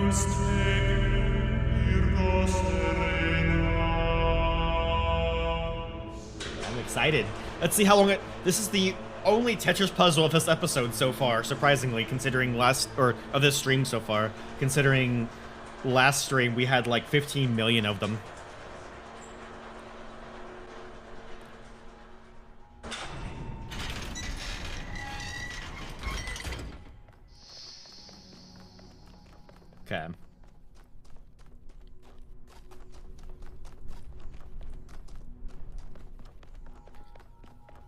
I'm excited. Let's see how long it... This is the only Tetris puzzle of this episode so far, surprisingly, considering of this stream so far, considering last stream we had like 15 million of them. Okay.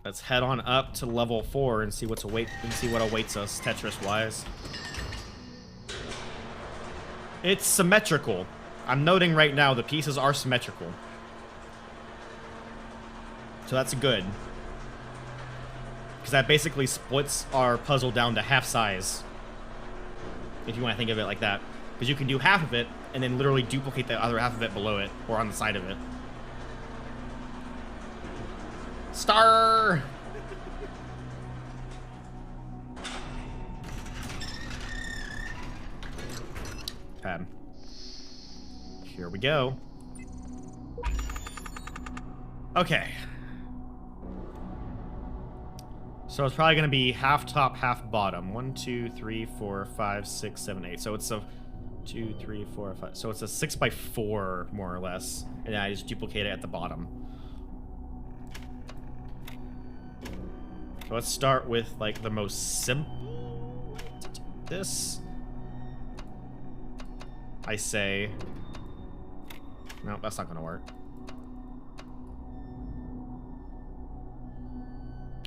Let's head on up to level 4 and see what awaits us Tetris-wise. It's symmetrical. I'm noting right now the pieces are symmetrical. So that's good. Because that basically splits our puzzle down to half size. If you want to think of it like that. Because you can do half of it, and then literally duplicate the other half of it below it, or on the side of it. Star! Okay. Here we go. Okay. So it's probably going to be half top, half bottom. 1, 2, 3, 4, 5, 6, 7, 8. So it's a 2, 3, 4, 5. So it's a 6x4, more or less. And then I just duplicate it at the bottom. So let's start with, like, the most simple. This. I say. No, that's not going to work.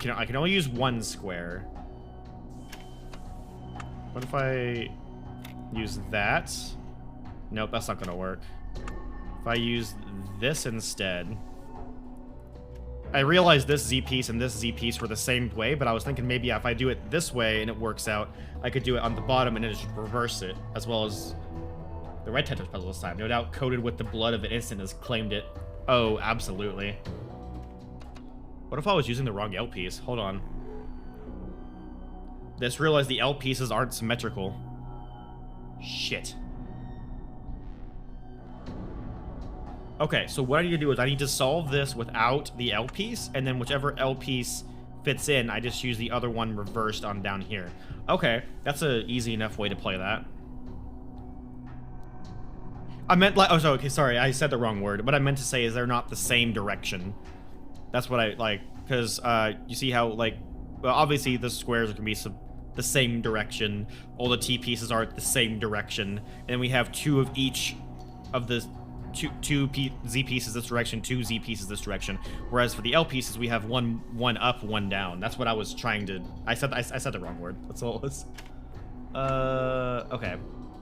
I can only use one square. What if I use that? Nope, that's not gonna work. If I use this instead. I realized this Z piece and this Z piece were the same way, but I was thinking maybe if I do it this way and it works out, I could do it on the bottom and then just reverse it, as well as the red Tetris puzzle this time. No doubt coated with the blood of an instant has claimed it. Oh, absolutely. What if I was using the wrong L piece? Hold on. Just realized the L pieces aren't symmetrical. Shit. Okay, so what I need to do is I need to solve this without the L piece, and then whichever L piece fits in, I just use the other one reversed on down here. Okay, that's an easy enough way to play that. I meant like, oh, so, okay, sorry, I said the wrong word. What I meant to say is they're not the same direction. That's what I like, because you see how, like, well, obviously the squares are going to be the same direction. All the T pieces are the same direction. And we have two of each of the two Z pieces this direction, two Z pieces this direction. Whereas for the L pieces, we have one up, one down. That's what I was trying to... I said the wrong word. That's all it was. Okay.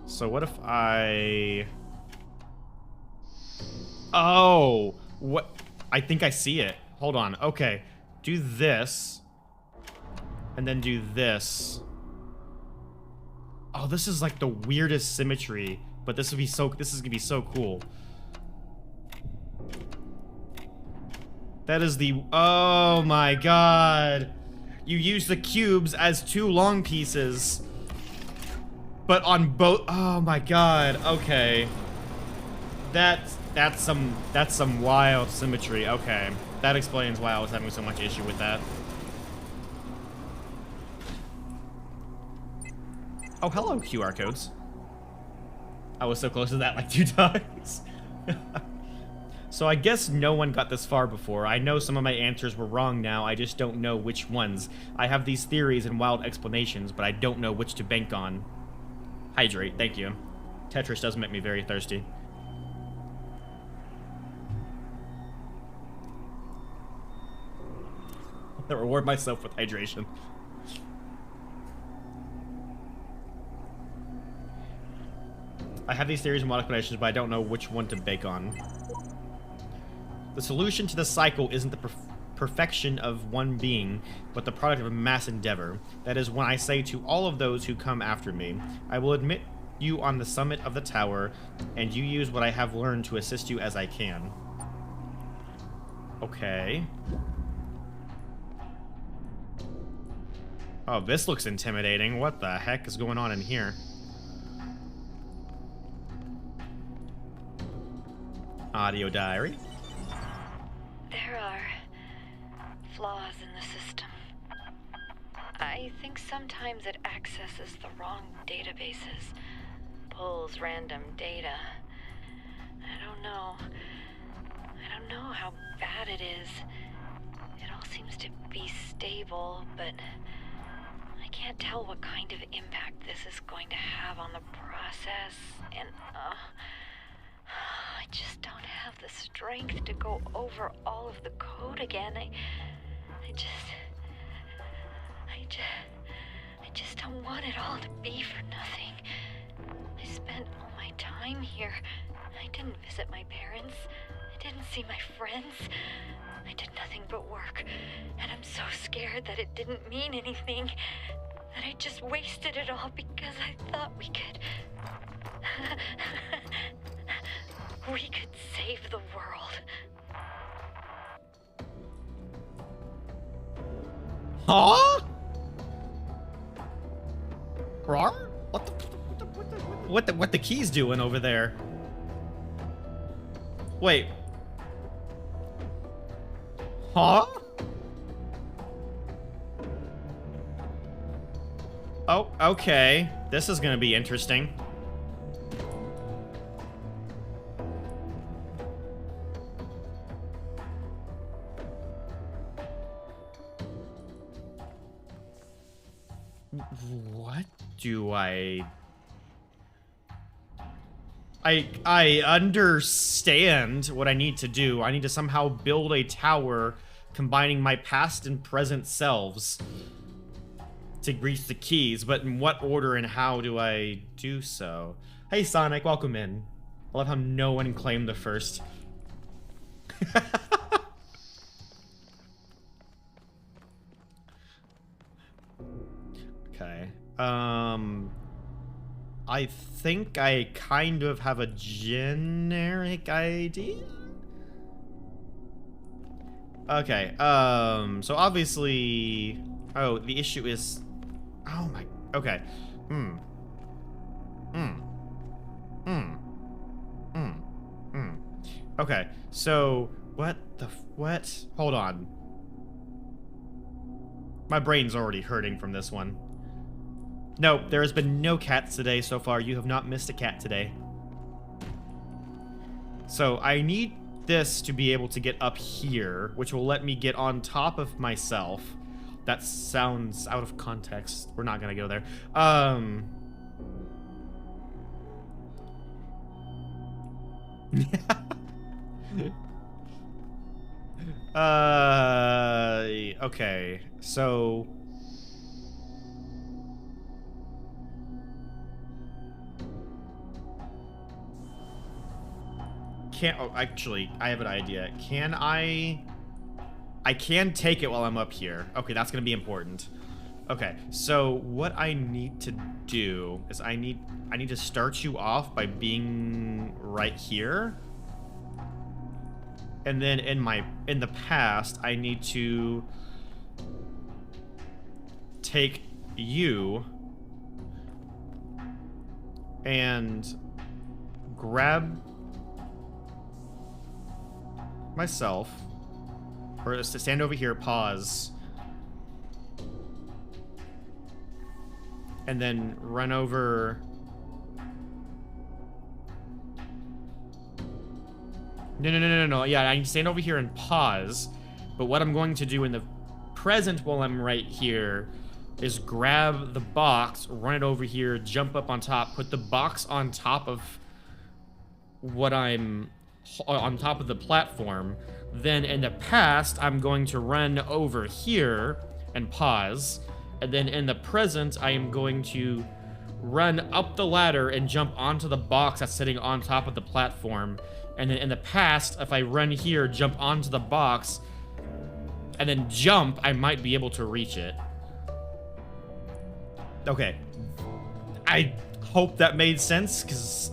So what if I... Oh! What? I think I see it. Hold on. Okay. Do this. And then do this. Oh, this is like the weirdest symmetry. But this is gonna be so cool. That is the... Oh my god. You use the cubes as two long pieces. But on both... Oh my god. Okay. That's some wild symmetry. Okay. That explains why I was having so much issue with that. Oh, hello, QR codes. I was so close to that like 2 times. So I guess no one got this far before. I know some of my answers were wrong now, I just don't know which ones. I have these theories and wild explanations, but I don't know which to bank on. Hydrate, thank you. Tetris does make me very thirsty. I reward myself with hydration. I have these theories and wild explanations, but I don't know which one to bake on. The solution to the cycle isn't the perfection of one being, but the product of a mass endeavor. That is when I say to all of those who come after me, I will admit you on the summit of the tower, and you use what I have learned to assist you as I can. Okay. Oh, this looks intimidating. What the heck is going on in here? Audio diary. There are flaws in the system. I think sometimes it accesses the wrong databases, pulls random data. I don't know how bad it is. It all seems to be stable, but I can't tell what kind of impact this is going to have on the process, and I just don't have the strength to go over all of the code again. I just don't want it all to be for nothing. I spent all my time here. I didn't visit my parents. I didn't see my friends. I did nothing but work. And I'm so scared that it didn't mean anything. That I just wasted it all because I thought we could... we could save the world. Huh? What the key's doing over there? Wait. Huh? Oh, okay. This is gonna be interesting. What do I understand what I need to do. I need to somehow build a tower combining my past and present selves to reach the keys, but in what order and how do I do so? Hey Sonic, welcome in. I love how no one claimed the first. Okay. I think I kind of have a generic idea. Okay, so obviously... Oh, the issue is... Oh my... Okay. Okay, so... What? Hold on. My brain's already hurting from this one. No, there has been no cats today so far. You have not missed a cat today. So I need this to be able to get up here, which will let me get on top of myself. That sounds out of context. We're not gonna go there. Okay, so... Oh, actually, I have an idea. Can I can take it while I'm up here. Okay, that's gonna be important. Okay, so what I need to do is I need to start you off by being right here. And then in the past, I need to take you and grab myself, or just to stand over here, pause, and then run over. No. Yeah, I can stand over here and pause, but what I'm going to do in the present while I'm right here is grab the box, run it over here, jump up on top, put the box on top of what I'm on top of the platform. Then in the past, I'm going to run over here and pause. And then in the present, I am going to run up the ladder and jump onto the box that's sitting on top of the platform. And then in the past, if I run here, jump onto the box, and then jump, I might be able to reach it. Okay. I hope that made sense, because,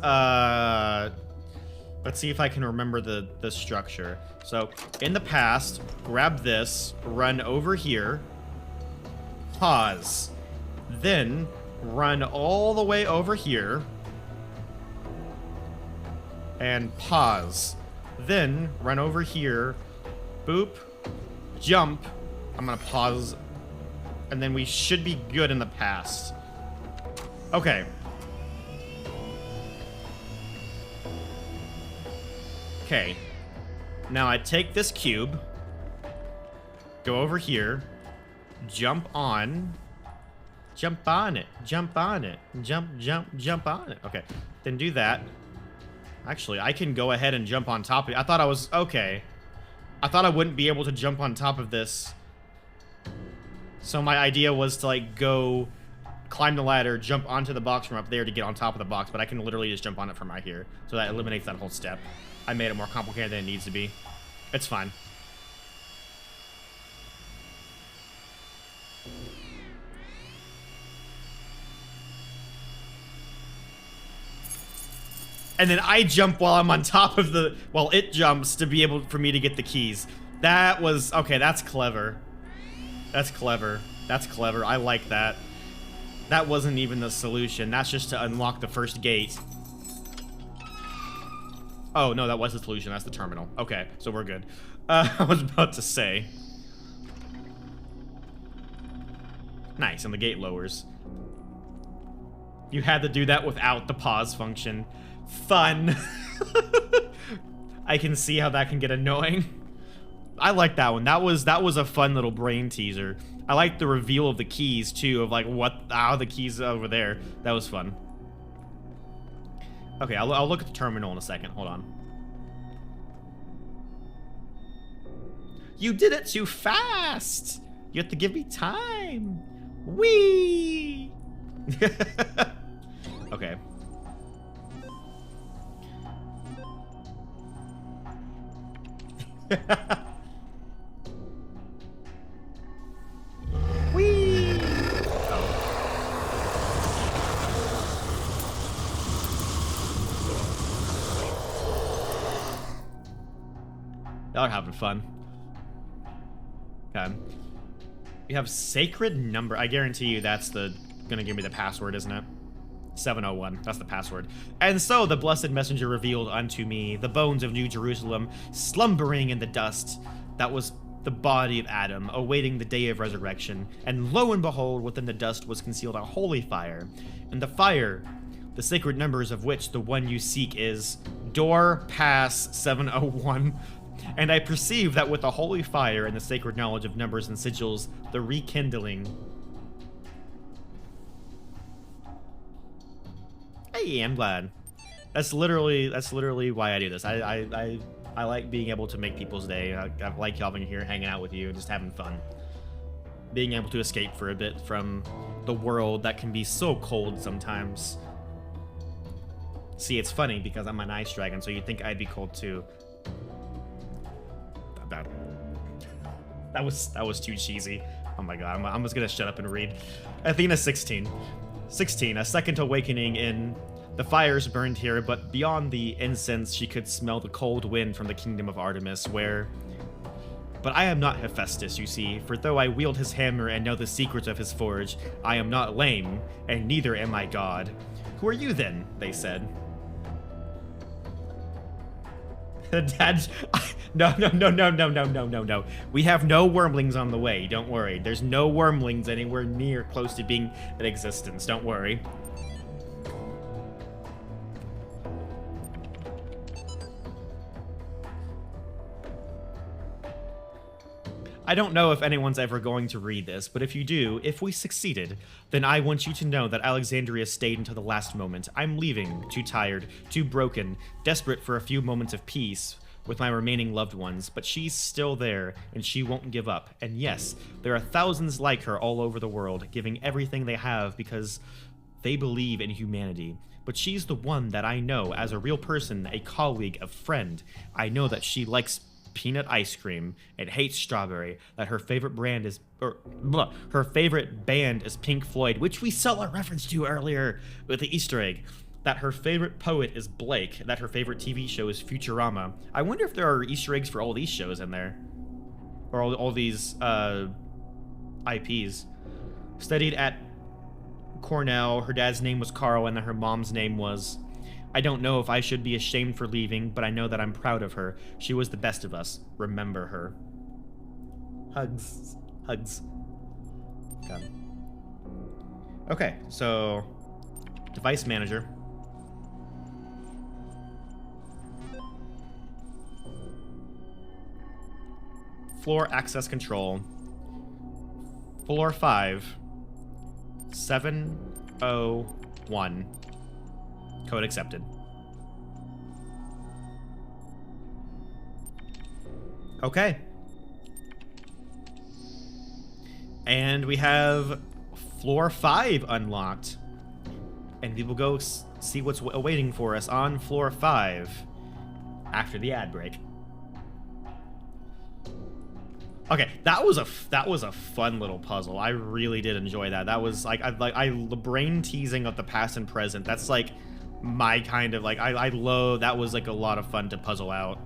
let's see if I can remember the structure. So, in the past, grab this, run over here, pause, then run all the way over here, and pause. Then run over here, boop, jump. I'm gonna pause, and then we should be good in the past. Okay. Okay. Now I take this cube, go over here, jump on it, jump on it, jump on it. Okay, then do that. Actually, I can go ahead and jump on top of it. I thought I was, okay. I thought I wouldn't be able to jump on top of this. So my idea was to like go climb the ladder, jump onto the box from up there to get on top of the box, but I can literally just jump on it from right here. So that eliminates that whole step. I made it more complicated than it needs to be. It's fine. And then I jump while I'm on top of the, while it jumps to be able for me to get the keys. That was, okay, that's clever. That's clever. That's clever. I like that. That wasn't even the solution. That's just to unlock the first gate. Oh, no, that was the solution. That's the terminal. Okay, so we're good. I was about to say. Nice, and the gate lowers. You had to do that without the pause function. Fun. I can see how that can get annoying. I like that one. That was a fun little brain teaser. I like the reveal of the keys too, of like how the keys are over there. That was fun. Okay, I'll look at the terminal in a second. Hold on. You did it too fast. You have to give me time. Whee! Okay. Whee! Oh. Y'all are having fun. Okay. We have sacred number. I guarantee you that's gonna give me the password, isn't it? 701. That's the password. And so the blessed messenger revealed unto me the bones of New Jerusalem slumbering in the dust. That was the body of Adam, awaiting the day of resurrection. And lo and behold, within the dust was concealed a holy fire. And the fire, the sacred numbers of which the one you seek is door pass 701. And I perceive that with the holy fire and the sacred knowledge of numbers and sigils, the rekindling. Hey, I'm glad. That's literally why I do this. I like being able to make people's day. I like having here, hanging out with you, and just having fun. Being able to escape for a bit from the world that can be so cold sometimes. See, it's funny because I'm an ice dragon, so you'd think I'd be cold too. That was too cheesy. Oh my god, I'm just gonna shut up and read. Athena 16. 16, a second awakening in the fires burned here, but beyond the incense she could smell the cold wind from the kingdom of Artemis, where... But I am not Hephaestus, you see, for though I wield his hammer and know the secrets of his forge, I am not lame, and neither am I God. Who are you then? They said. Dad, no. We have no wormlings on the way, don't worry. There's no wormlings anywhere near close to being in existence, don't worry. I don't know if anyone's ever going to read this, but if you do, if we succeeded, then I want you to know that Alexandria stayed until the last moment. I'm leaving, too tired, too broken, desperate for a few moments of peace with my remaining loved ones, but she's still there, and she won't give up. And yes, there are thousands like her all over the world, giving everything they have because they believe in humanity. But she's the one that I know as a real person, a colleague, a friend. I know that she likes peanut ice cream and hates strawberry, that her favorite brand is her favorite band is Pink Floyd, which we saw a reference to earlier with the Easter egg, that her favorite poet is Blake, that her favorite TV show is Futurama. I wonder if there are Easter eggs for all these shows in there, or all these IPs. Studied at Cornell, her dad's name was Carl, and then her mom's name was I don't know if I should be ashamed for leaving, but I know that I'm proud of her. She was the best of us. Remember her. Hugs. Hugs. Got it. Okay, so device manager. Floor access control. Floor 5. 701. Code accepted. Okay. And we have floor 5 unlocked. And we will go see what's awaiting for us on floor 5 after the ad break. Okay, that was a fun little puzzle. I really did enjoy that. That was like the brain teasing of the past and present. That's like my kind of like I love that. Was like a lot of fun to puzzle out,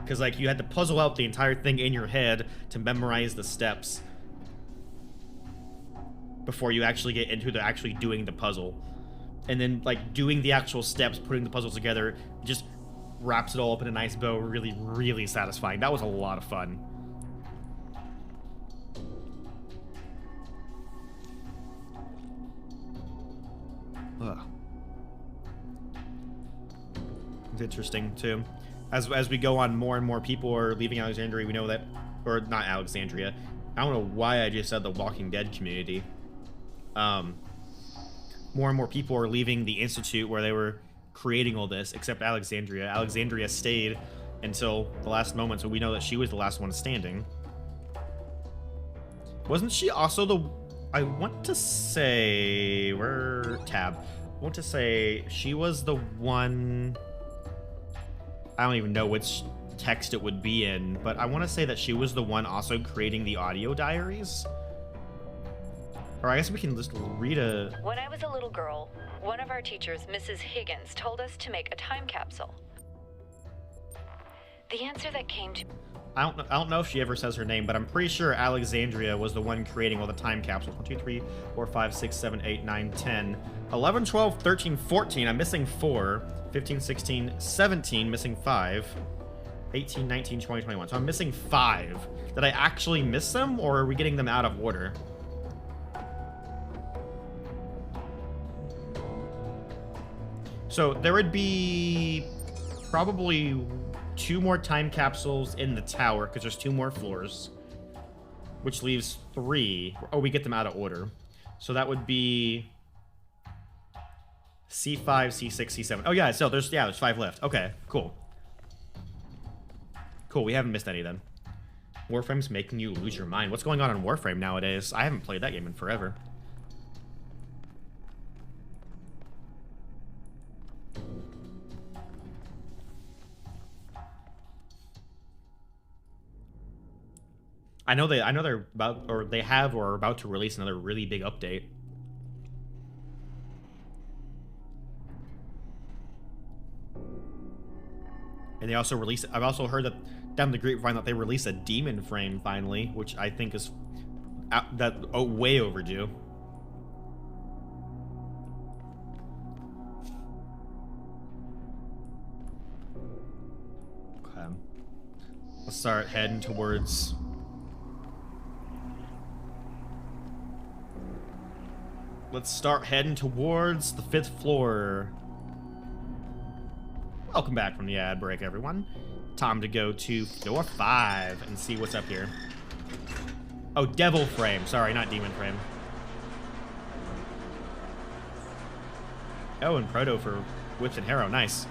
because like you had to puzzle out the entire thing in your head to memorize the steps before you actually get into the actually doing the puzzle, and then like doing the actual steps, putting the puzzle together, just wraps it all up in a nice bow. Really, really satisfying. That was a lot of fun. Ugh. It's interesting too. As we go on, more and more people are leaving Alexandria. We know that, or not Alexandria. I don't know why I just said the Walking Dead community. More and more people are leaving the Institute where they were creating all this, except Alexandria. Alexandria stayed until the last moment, so we know that she was the last one standing. Wasn't she also the... I want to say... Where... Tab. I want to say she was the one... I don't even know which text it would be in, but I want to say that she was the one also creating the audio diaries. Or I guess we can just read a... When I was a little girl, one of our teachers, Mrs. Higgins, told us to make a time capsule. The answer that came to... I don't know if she ever says her name, but I'm pretty sure Alexandria was the one creating all the time capsules. 1, 2, 3, 4, 5, 6, 7, 8, 9, 10, 11, 12, 13, 14. I'm missing 4. 15, 16, 17. Missing 5. 18, 19, 20, 21. So I'm missing 5. Did I actually miss them, or are we getting them out of order? So there would be probably 2 more time capsules in the tower, because there's 2 more floors, which leaves 3. Oh, we get them out of order. So that would be C5, C6, C7. Oh yeah, so there's 5 left. Okay, cool. Cool, we haven't missed any then. Warframe's making you lose your mind. What's going on in Warframe nowadays? I haven't played that game in forever. I know they're about, or they have, or are about to release another really big update. And they also release, I've also heard that down the grapevine that they release a demon frame finally, which I think is way overdue. Okay. Let's start heading towards... Let's start heading towards the 5th floor. Welcome back from the ad break, everyone. Time to go to floor 5 and see what's up here. Oh, Devil Frame. Sorry, not Demon Frame. Oh, and Proto for Whips and Harrow. Nice.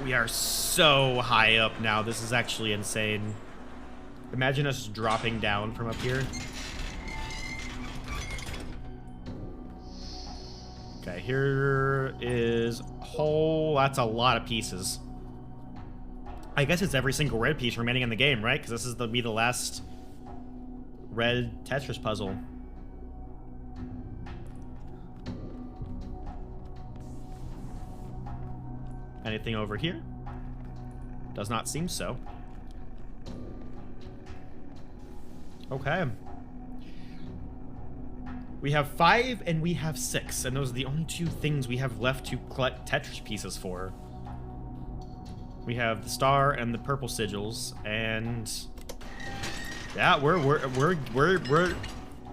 We are so high up now. This is actually insane. Imagine us dropping down from up here. Okay, here is that's a lot of pieces. I guess it's every single red piece remaining in the game, right? Because this is be the last red Tetris puzzle. Anything over here? Does not seem so. Okay. We have 5 and we have 6, and those are the only 2 things we have left to collect Tetris pieces for. We have the star and the purple sigils, and yeah, we're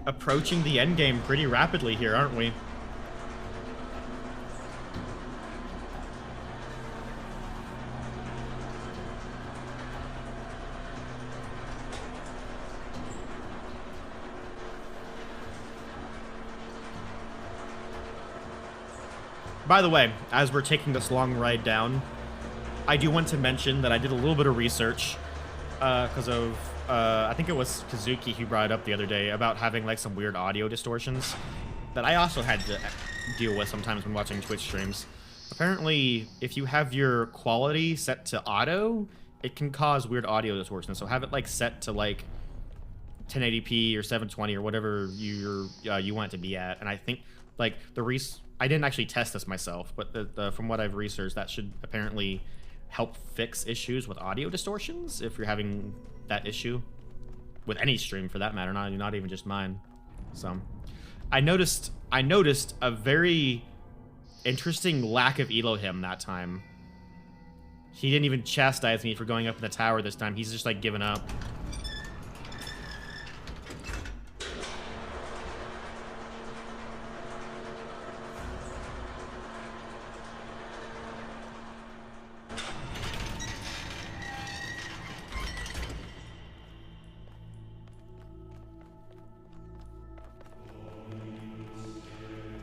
approaching the end game pretty rapidly here, aren't we? By the way, as we're taking this long ride down, I do want to mention that I did a little bit of research because of, I think it was Kazuki who brought it up the other day about having like some weird audio distortions that I also had to deal with sometimes when watching Twitch streams. Apparently, if you have your quality set to auto, it can cause weird audio distortions. So have it like set to like 1080p or 720 or whatever you want it to be at. And I think like I didn't actually test this myself, but from what I've researched, that should apparently help fix issues with audio distortions if you're having that issue with any stream for that matter, not even just mine. So I noticed a very interesting lack of Elohim that time. He didn't even chastise me for going up in the tower this time. He's just like giving up.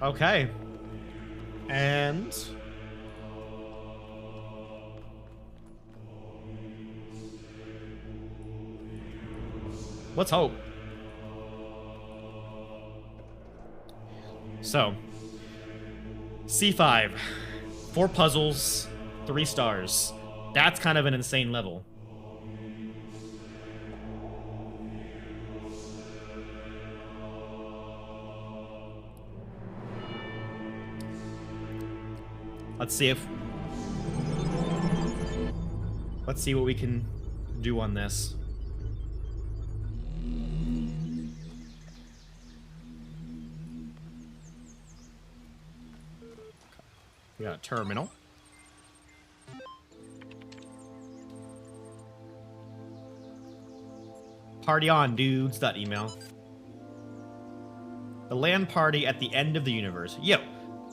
Okay. And let's hope. So, C5. 4 puzzles, 3 stars. That's kind of an insane level. Let's see what we can do on this. We got a terminal. Party on, dudes. That email. The LAN party at the end of the universe. Yo.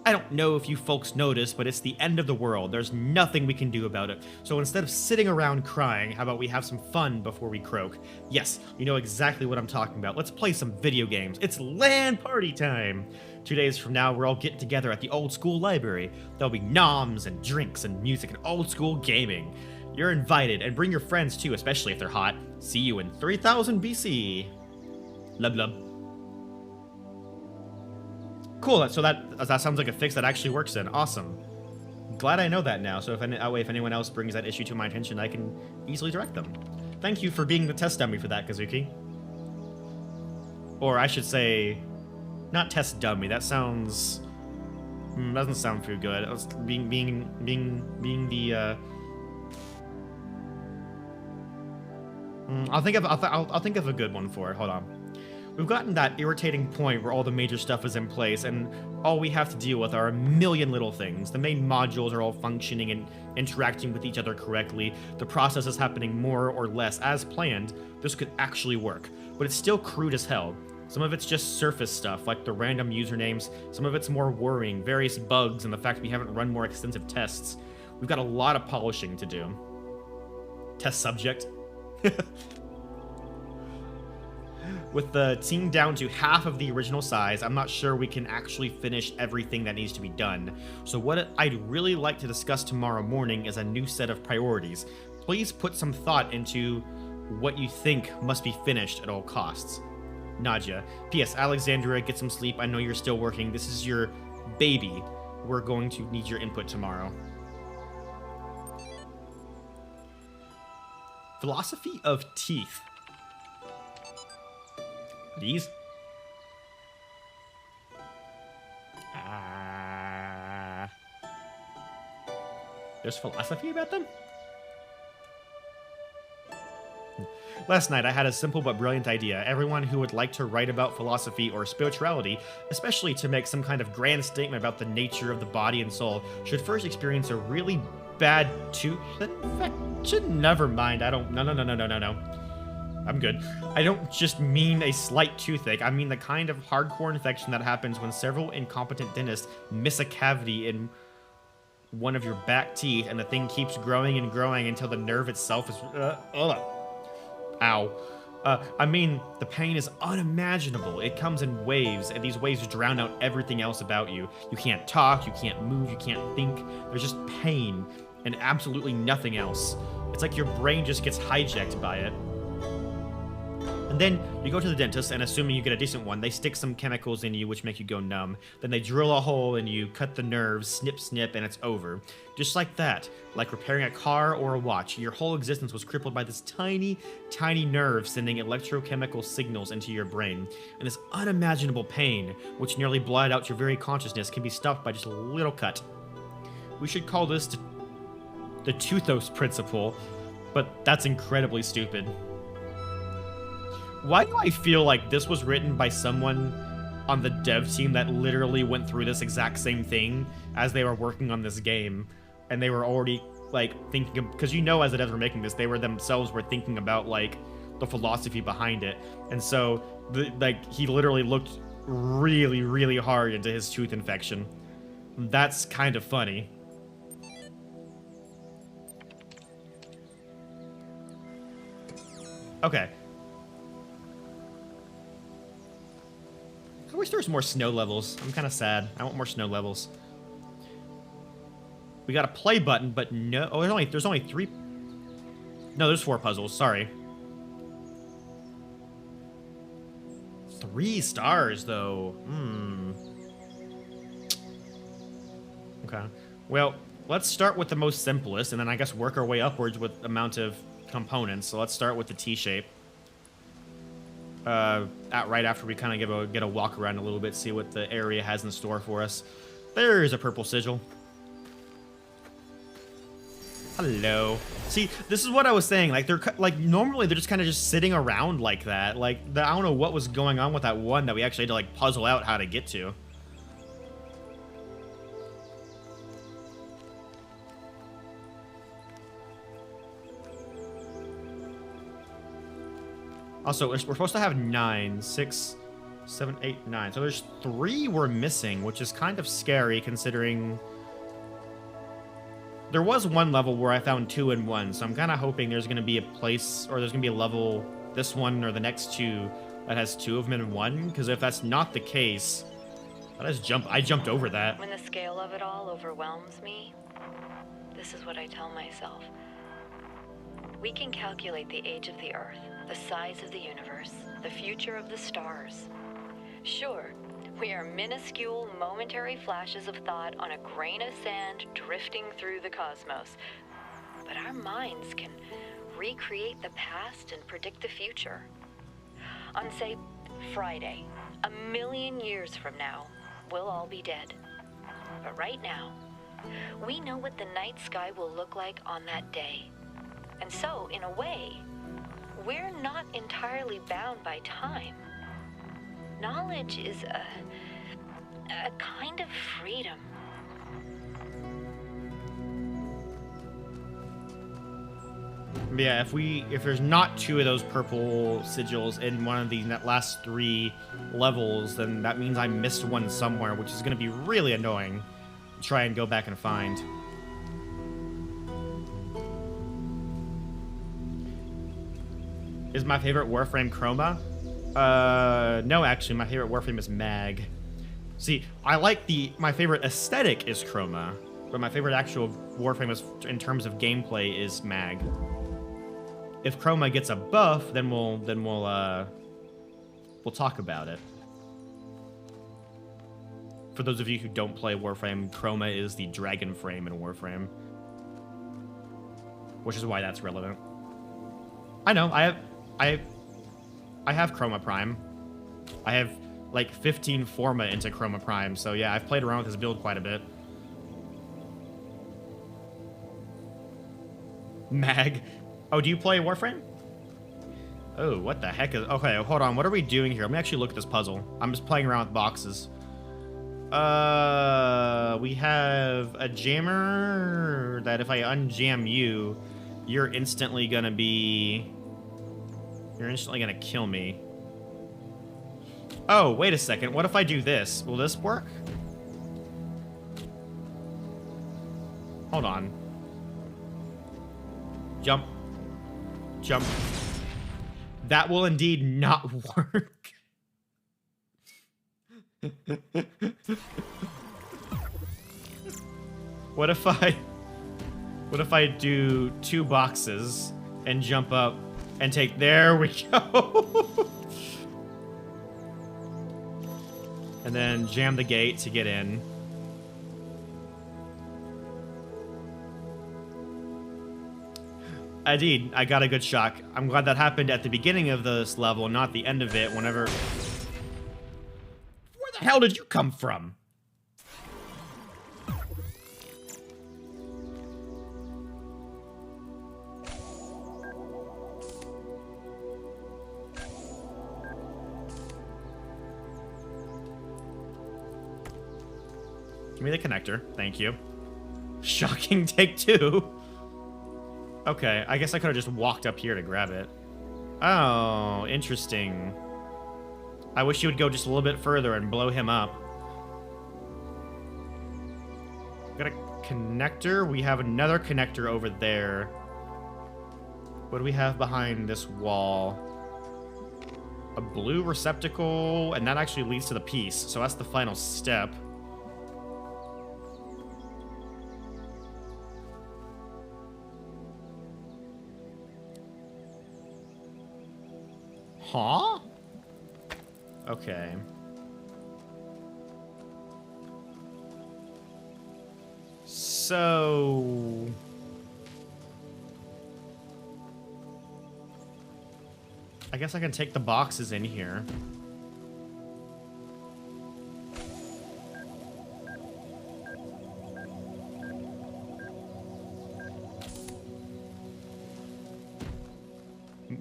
I don't know if you folks noticed, but it's the end of the world. There's nothing we can do about it. So instead of sitting around crying, how about we have some fun before we croak? Yes, you know exactly what I'm talking about. Let's play some video games. It's LAN party time! 2 days from now, we're all getting together at the old school library. There'll be noms and drinks and music and old school gaming. You're invited, and bring your friends too, especially if they're hot. See you in 3000 BC. Lub lub. Cool, so that sounds like a fix that actually works then. Awesome. Glad I know that now, so if anyone else brings that issue to my attention, I can easily direct them. Thank you for being the test dummy for that, Kazuki. Or I should say, not test dummy, that sounds... doesn't sound too good. I was being the, I'll think of a good one for it, hold on. We've gotten that irritating point where all the major stuff is in place, and all we have to deal with are a million little things. The main modules are all functioning and interacting with each other correctly. The process is happening more or less as planned. This could actually work, but it's still crude as hell. Some of it's just surface stuff, like the random usernames. Some of it's more worrying, various bugs, and the fact we haven't run more extensive tests. We've got a lot of polishing to do. Test subject. With the team down to half of the original size, I'm not sure we can actually finish everything that needs to be done. So what I'd really like to discuss tomorrow morning is a new set of priorities. Please put some thought into what you think must be finished at all costs. Nadia. P.S. Alexandria, get some sleep. I know you're still working. This is your baby. We're going to need your input tomorrow. Philosophy of teeth. These? There's philosophy about them? Last night I had a simple but brilliant idea. Everyone who would like to write about philosophy or spirituality, especially to make some kind of grand statement about the nature of the body and soul, should first experience a really bad tooth infection. Never mind. I don't. No. I'm good. I don't just mean a slight toothache. I mean the kind of hardcore infection that happens when several incompetent dentists miss a cavity in one of your back teeth, and the thing keeps growing and growing until the nerve itself is... Ow. I mean, the pain is unimaginable. It comes in waves, and these waves drown out everything else about you. You can't talk, you can't move, you can't think. There's just pain, and absolutely nothing else. It's like your brain just gets hijacked by it. And then you go to the dentist, and assuming you get a decent one, they stick some chemicals in you which make you go numb. Then they drill a hole and you cut the nerves, snip, snip, and it's over. Just like that, like repairing a car or a watch, your whole existence was crippled by this tiny, tiny nerve sending electrochemical signals into your brain. And this unimaginable pain, which nearly blotted out your very consciousness, can be stopped by just a little cut. We should call this the Toothos Principle, but that's incredibly stupid. Why do I feel like this was written by someone on the dev team that literally went through this exact same thing as they were working on this game, and they were already like thinking of, because you know, as the devs were making this, they were themselves were thinking about like the philosophy behind it, and so he literally looked really, really hard into his tooth infection. That's kind of funny. Okay. I wish there was more snow levels. I'm kind of sad. I want more snow levels. We got a play button, but no. Oh, there's only 3. No, there's 4 puzzles. Sorry. 3 stars, though. Okay. Well, let's start with the most simplest, and then I guess work our way upwards with amount of components. So let's start with the T-shape. Right after we kind of get a walk around a little bit, see what the area has in store for us. There's a purple sigil. Hello. See, this is what I was saying. Like normally they're just kind of just sitting around like that. Like I don't know what was going on with that one that we actually had to like puzzle out how to get to. Also, we're supposed to have 9, 6, 7, 8, 9. So there's 3 we're missing, which is kind of scary considering there was one level where I found 2 in 1. So I'm kind of hoping there's going to be a place, or there's going to be a level, this one or the next 2, that has 2 of them in 1. Because if that's not the case, I jumped over that. When the scale of it all overwhelms me, this is what I tell myself. We can calculate the age of the Earth, the size of the universe, the future of the stars. Sure, we are minuscule, momentary flashes of thought on a grain of sand drifting through the cosmos. But our minds can recreate the past and predict the future. On, say, Friday, 1,000,000 years from now, we'll all be dead. But right now, we know what the night sky will look like on that day. And so, in a way, we're not entirely bound by time. Knowledge is a kind of freedom. Yeah, if there's not 2 of those purple sigils in one of these last 3 levels, then that means I missed one somewhere, which is going to be really annoying to try and go back and find. Is my favorite Warframe Chroma? No, actually, my favorite Warframe is Mag. See, my favorite aesthetic is Chroma, but my favorite actual Warframe is, in terms of gameplay, is Mag. If Chroma gets a buff, then we'll talk about it. For those of you who don't play Warframe, Chroma is the dragon frame in Warframe, which is why that's relevant. I know, I have Chroma Prime. I have like 15 Forma into Chroma Prime, so yeah, I've played around with this build quite a bit. Mag. Oh, do you play Warframe? Oh, what the heck is... Okay, hold on. What are we doing here? Let me actually look at this puzzle. I'm just playing around with boxes. We have a jammer that if I unjam you, you're instantly gonna be... You're instantly gonna kill me. Oh, wait a second. What if I do this? Will this work? Hold on. Jump. Jump. That will indeed not work. What if I do 2 boxes and jump up and take... There we go. And then jam the gate to get in. Indeed, I got a good shock. I'm glad that happened at the beginning of this level, not the end of it, whenever... Where the hell did you come from? Give me the connector. Thank you. Shocking take 2. Okay, I guess I could have just walked up here to grab it. Oh, interesting. I wish you would go just a little bit further and blow him up. Got a connector. We have another connector over there. What do we have behind this wall? A blue receptacle, and that actually leads to the piece. So that's the final step. Huh? Okay. So... I guess I can take the boxes in here.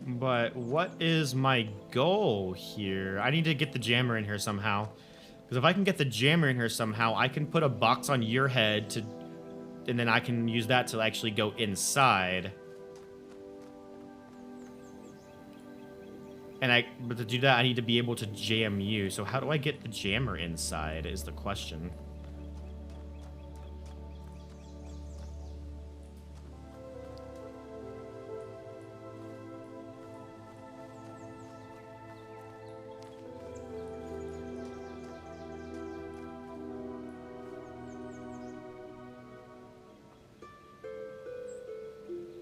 But what is my goal here? I need to get the jammer in here somehow. Because if I can get the jammer in here somehow, I can put a box on your head to... And then I can use that to actually go inside. But to do that, I need to be able to jam you. So how do I get the jammer inside is the question.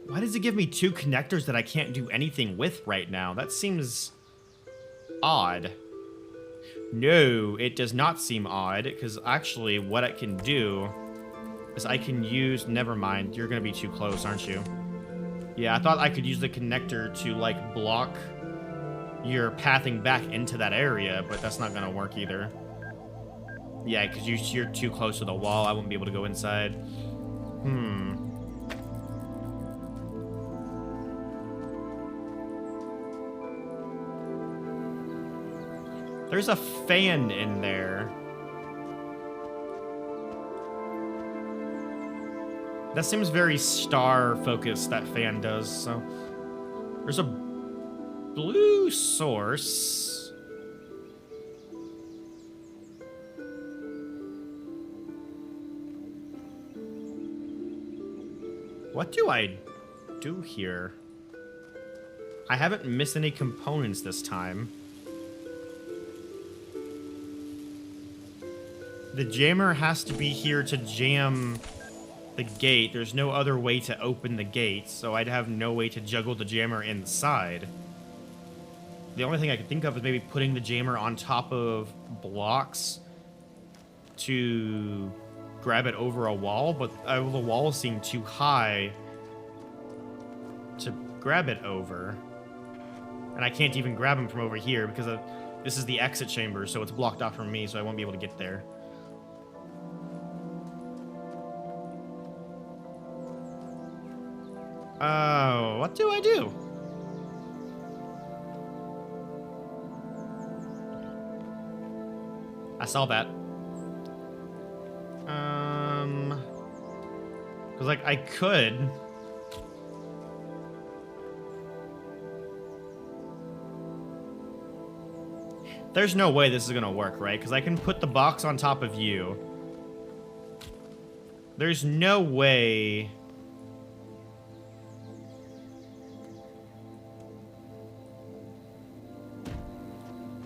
Why does it give me 2 connectors that I can't do anything with right now? That seems odd. No, it does not seem odd, because actually what I can do is I can use... Never mind, you're going to be too close, aren't you? Yeah, I thought I could use the connector to, like, block your pathing back into that area, but that's not going to work either. Yeah, because you're too close to the wall. I won't be able to go inside. There's a fan in there. That seems very star-focused, that fan does, so... There's a blue source. What do I do here? I haven't missed any components this time. The jammer has to be here to jam the gate. There's no other way to open the gate, so I'd have no way to juggle the jammer inside. The only thing I could think of is maybe putting the jammer on top of blocks to grab it over a wall, but the wall seemed too high to grab it over. And I can't even grab him from over here because this is the exit chamber, so it's blocked off from me, so I won't be able to get there. Oh, what do I do? saw that. Because, like, I could... There's no way this is gonna work, right? Because I can put the box on top of you. There's no way...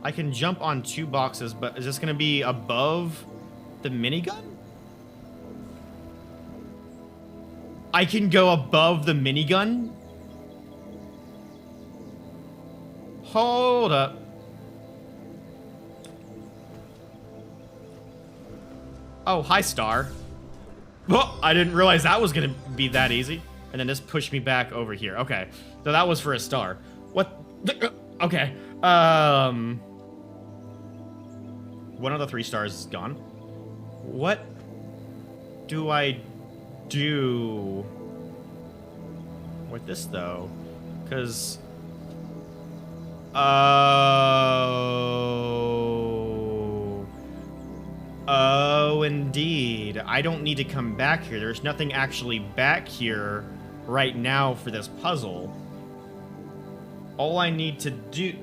I can jump on 2 boxes, but is this gonna be above the minigun? I can go above the minigun? Hold up. Oh, hi, Star. Well, I didn't realize that was gonna be that easy. And then this pushed me back over here. Okay, so that was for a star. What? Okay. One of the 3 stars is gone. What do I do with this, though? Because... Oh, indeed. I don't need to come back here. There's nothing actually back here right now for this puzzle. All I need to do...